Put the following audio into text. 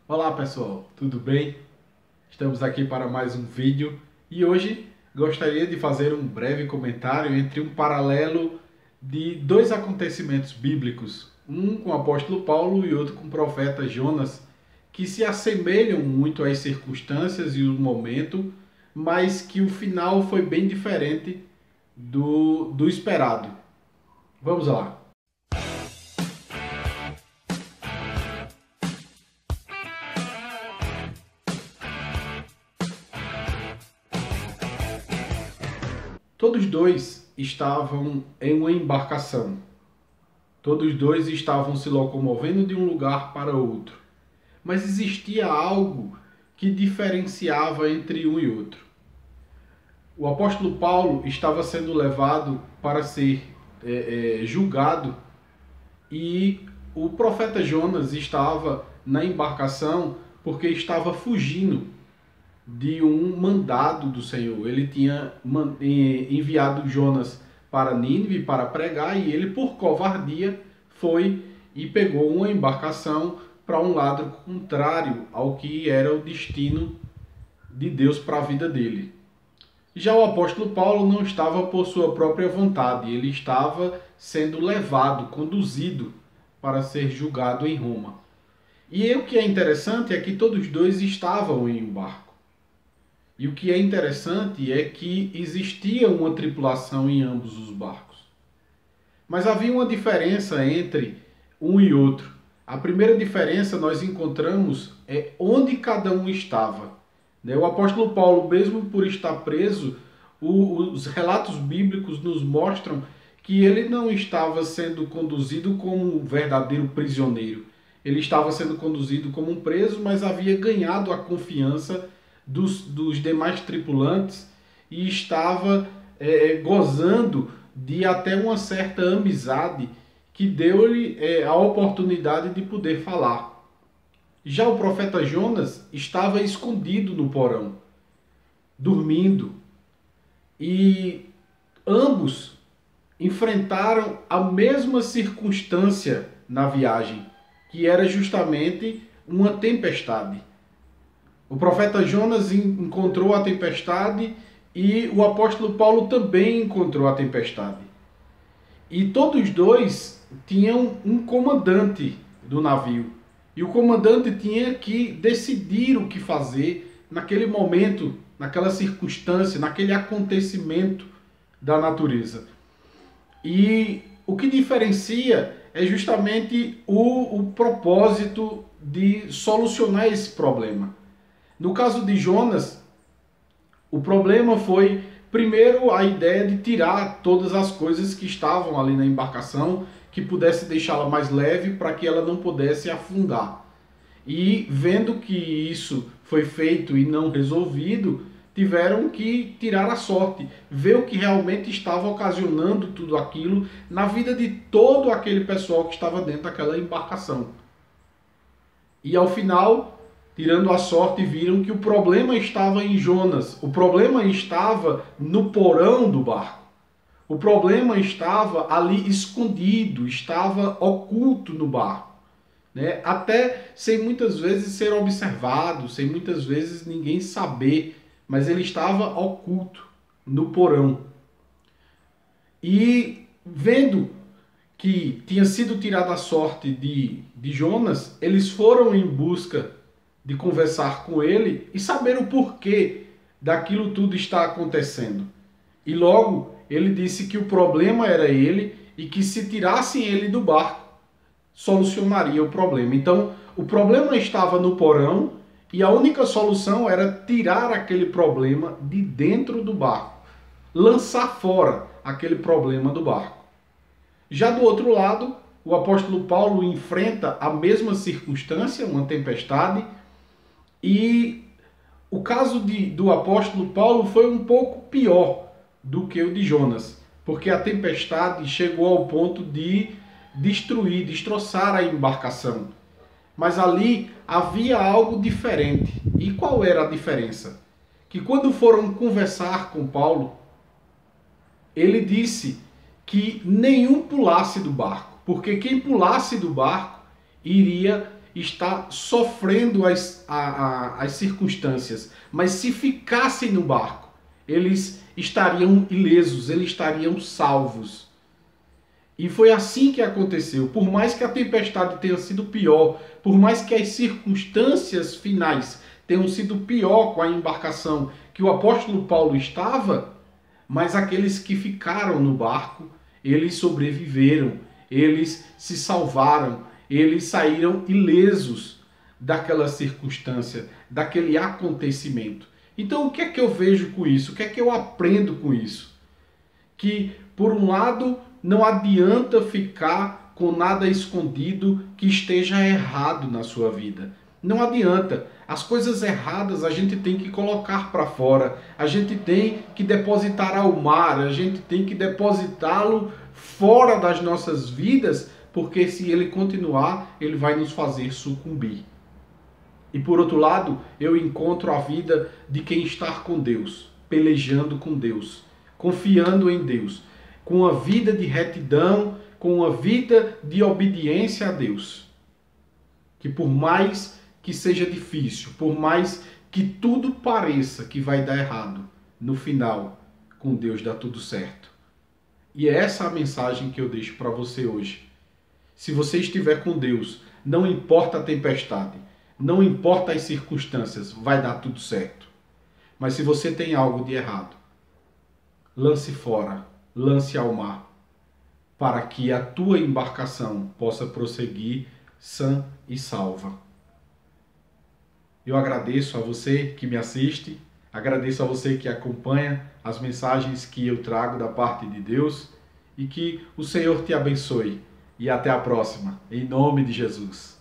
Olá pessoal, tudo bem? Estamos aqui para mais um vídeo e hoje gostaria de fazer um breve comentário entre um paralelo de dois acontecimentos bíblicos, um com o apóstolo Paulo e outro com o profeta Jonas, que se assemelham muito às circunstâncias e o momento, mas que o final foi bem diferente do esperado. Vamos lá. Todos dois estavam em uma embarcação. Todos dois estavam se locomovendo de um lugar para outro. Mas existia algo que diferenciava entre um e outro. O apóstolo Paulo estava sendo levado para ser julgado e o profeta Jonas estava na embarcação porque estava fugindo de um mandado do Senhor. Ele tinha enviado Jonas para Nínive para pregar e ele, por covardia, foi e pegou uma embarcação para um lado contrário ao que era o destino de Deus para a vida dele. Já o apóstolo Paulo não estava por sua própria vontade, ele estava sendo levado, conduzido para ser julgado em Roma. E o que é interessante é que todos dois estavam em um barco. E o que é interessante é que existia uma tripulação em ambos os barcos. Mas havia uma diferença entre um e outro. A primeira diferença nós encontramos é onde cada um estava. O apóstolo Paulo, mesmo por estar preso, os relatos bíblicos nos mostram que ele não estava sendo conduzido como um verdadeiro prisioneiro. Ele estava sendo conduzido como um preso, mas havia ganhado a confiança dos demais tripulantes e estava gozando de até uma certa amizade que deu-lhe a oportunidade de poder falar. Já o profeta Jonas estava escondido no porão, dormindo, e ambos enfrentaram a mesma circunstância na viagem, que era justamente uma tempestade. O profeta Jonas encontrou a tempestade e o apóstolo Paulo também encontrou a tempestade. E todos dois tinham um comandante do navio. E o comandante tinha que decidir o que fazer naquele momento, naquela circunstância, naquele acontecimento da natureza. E o que diferencia é justamente o propósito de solucionar esse problema. No caso de Jonas, o problema foi, primeiro, a ideia de tirar todas as coisas que estavam ali na embarcação, que pudesse deixá-la mais leve para que ela não pudesse afundar. E vendo que isso foi feito e não resolvido, tiveram que tirar a sorte, ver o que realmente estava ocasionando tudo aquilo na vida de todo aquele pessoal que estava dentro daquela embarcação. E ao final, tirando a sorte, viram que o problema estava em Jonas. O problema estava no porão do barco. O problema estava ali escondido, estava oculto no barco. Até sem muitas vezes ser observado, sem muitas vezes ninguém saber, mas ele estava oculto no porão. E vendo que tinha sido tirada a sorte de Jonas, eles foram em busca de conversar com ele e saber o porquê daquilo tudo está acontecendo. E logo ele disse que o problema era ele e que se tirassem ele do barco, solucionaria o problema. Então, o problema estava no porão e a única solução era tirar aquele problema de dentro do barco, lançar fora aquele problema do barco. Já do outro lado, o apóstolo Paulo enfrenta a mesma circunstância, uma tempestade, e o caso do apóstolo Paulo foi um pouco pior do que o de Jonas, porque a tempestade chegou ao ponto de destruir, destroçar a embarcação. Mas ali havia algo diferente. E qual era a diferença? Que quando foram conversar com Paulo, ele disse que nenhum pulasse do barco, porque quem pulasse do barco iria está sofrendo as circunstâncias, mas se ficassem no barco, eles estariam ilesos, eles estariam salvos. E foi assim que aconteceu. Por mais que a tempestade tenha sido pior, por mais que as circunstâncias finais tenham sido pior com a embarcação que o apóstolo Paulo estava, mas aqueles que ficaram no barco, eles sobreviveram, eles se salvaram, eles saíram ilesos daquela circunstância, daquele acontecimento. Então, o que é que eu vejo com isso? O que é que eu aprendo com isso? Que, por um lado, não adianta ficar com nada escondido que esteja errado na sua vida. Não adianta. As coisas erradas a gente tem que colocar para fora. A gente tem que depositar ao mar. A gente tem que depositá-lo fora das nossas vidas, porque se ele continuar, ele vai nos fazer sucumbir. E por outro lado, eu encontro a vida de quem está com Deus, pelejando com Deus, confiando em Deus, com uma vida de retidão, com uma vida de obediência a Deus. Que por mais que seja difícil, por mais que tudo pareça que vai dar errado, no final, com Deus dá tudo certo. E é essa a mensagem que eu deixo para você hoje. Se você estiver com Deus, não importa a tempestade, não importa as circunstâncias, vai dar tudo certo. Mas se você tem algo de errado, lance fora, lance ao mar, para que a tua embarcação possa prosseguir sã e salva. Eu agradeço a você que me assiste, agradeço a você que acompanha as mensagens que eu trago da parte de Deus e que o Senhor te abençoe. E até a próxima, em nome de Jesus.